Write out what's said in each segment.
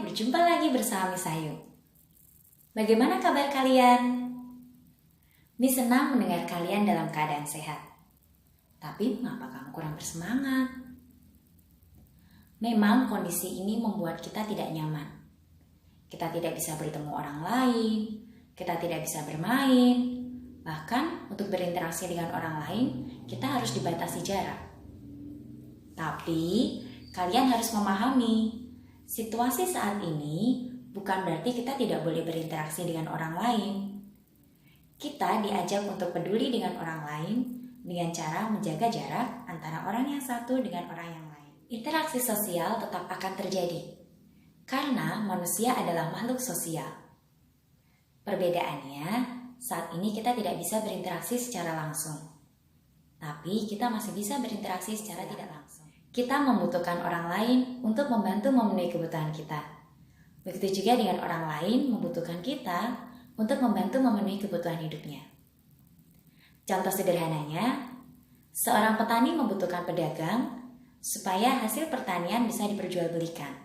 berjumpa lagi bersama Miss Ayu. Bagaimana kabar kalian? Miss senang mendengar kalian dalam keadaan sehat. Tapi mengapa kamu kurang bersemangat? Memang kondisi ini membuat kita tidak nyaman. Kita tidak bisa bertemu orang lain, kita tidak bisa bermain, bahkan untuk berinteraksi dengan orang lain, kita harus dibatasi jarak. Tapi, kalian harus memahami, situasi saat ini bukan berarti kita tidak boleh berinteraksi dengan orang lain. Kita diajak untuk peduli dengan orang lain dengan cara menjaga jarak antara orang yang satu dengan orang yang lain. Interaksi sosial tetap akan terjadi, karena manusia adalah makhluk sosial. Perbedaannya, saat ini kita tidak bisa berinteraksi secara langsung. Tapi kita masih bisa berinteraksi secara tidak langsung. Kita membutuhkan orang lain untuk membantu memenuhi kebutuhan kita. Begitu juga dengan orang lain membutuhkan kita untuk membantu memenuhi kebutuhan hidupnya. Contoh sederhananya, seorang petani membutuhkan pedagang supaya hasil pertanian bisa diperjualbelikan.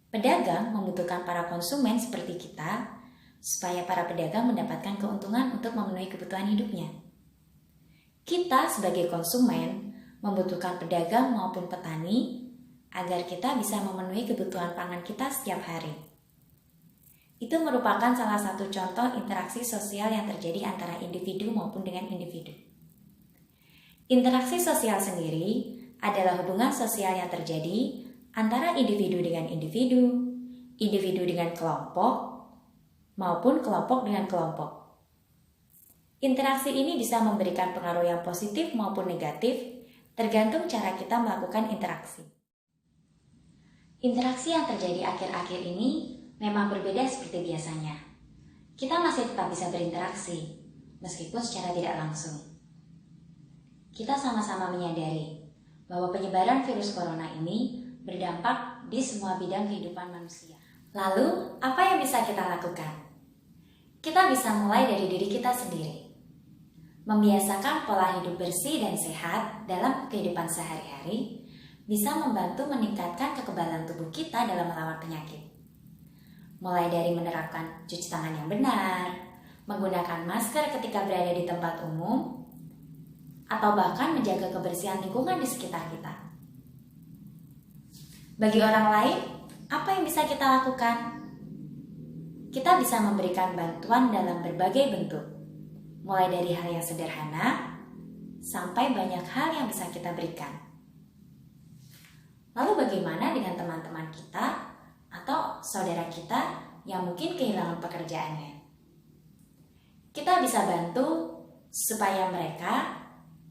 Pedagang membutuhkan para konsumen seperti kita supaya para pedagang mendapatkan keuntungan untuk memenuhi kebutuhan hidupnya. Kita sebagai konsumen membutuhkan pedagang maupun petani agar kita bisa memenuhi kebutuhan pangan kita setiap hari. Itu merupakan salah satu contoh interaksi sosial yang terjadi antara individu maupun dengan individu. Interaksi sosial sendiri adalah hubungan sosial yang terjadi antara individu dengan individu, individu dengan kelompok, maupun kelompok dengan kelompok. Interaksi ini bisa memberikan pengaruh yang positif maupun negatif, tergantung cara kita melakukan interaksi. Interaksi yang terjadi akhir-akhir ini memang berbeda seperti biasanya. Kita masih tetap bisa berinteraksi, meskipun secara tidak langsung. Kita sama-sama menyadari bahwa penyebaran virus corona ini berdampak di semua bidang kehidupan manusia. Lalu, apa yang bisa kita lakukan? Kita bisa mulai dari diri kita sendiri. Membiasakan pola hidup bersih dan sehat dalam kehidupan sehari-hari bisa membantu meningkatkan kekebalan tubuh kita dalam melawan penyakit. Mulai dari menerapkan cuci tangan yang benar, menggunakan masker ketika berada di tempat umum, atau bahkan menjaga kebersihan lingkungan di sekitar kita. Bagi orang lain, apa yang bisa kita lakukan? Kita bisa memberikan bantuan dalam berbagai bentuk, mulai dari hal yang sederhana sampai banyak hal yang bisa kita berikan. Lalu bagaimana dengan teman-teman kita atau saudara kita yang mungkin kehilangan pekerjaannya? Kita bisa bantu supaya mereka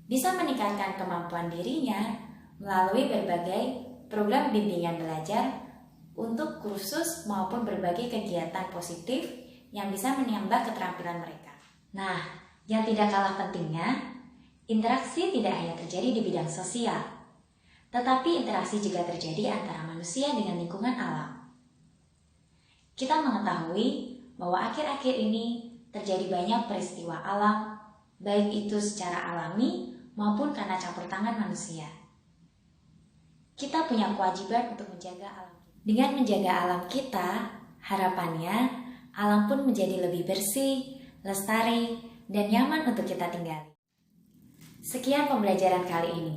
bisa meningkatkan kemampuan dirinya melalui berbagai program bimbingan belajar untuk kursus maupun berbagai kegiatan positif yang bisa menambah keterampilan mereka. Nah, yang tidak kalah pentingnya, interaksi tidak hanya terjadi di bidang sosial, tetapi interaksi juga terjadi antara manusia dengan lingkungan alam. Kita mengetahui bahwa akhir-akhir ini terjadi banyak peristiwa alam, baik itu secara alami maupun karena campur tangan manusia. Kita punya kewajiban untuk menjaga alam. Dengan menjaga alam kita, harapannya alam pun menjadi lebih bersih, lestari, dan nyaman untuk kita tinggali. Sekian pembelajaran kali ini.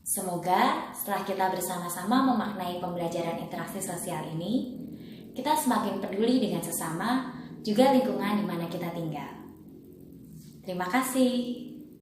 Semoga setelah kita bersama-sama memaknai pembelajaran interaksi sosial ini, kita semakin peduli dengan sesama, juga lingkungan di mana kita tinggal. Terima kasih.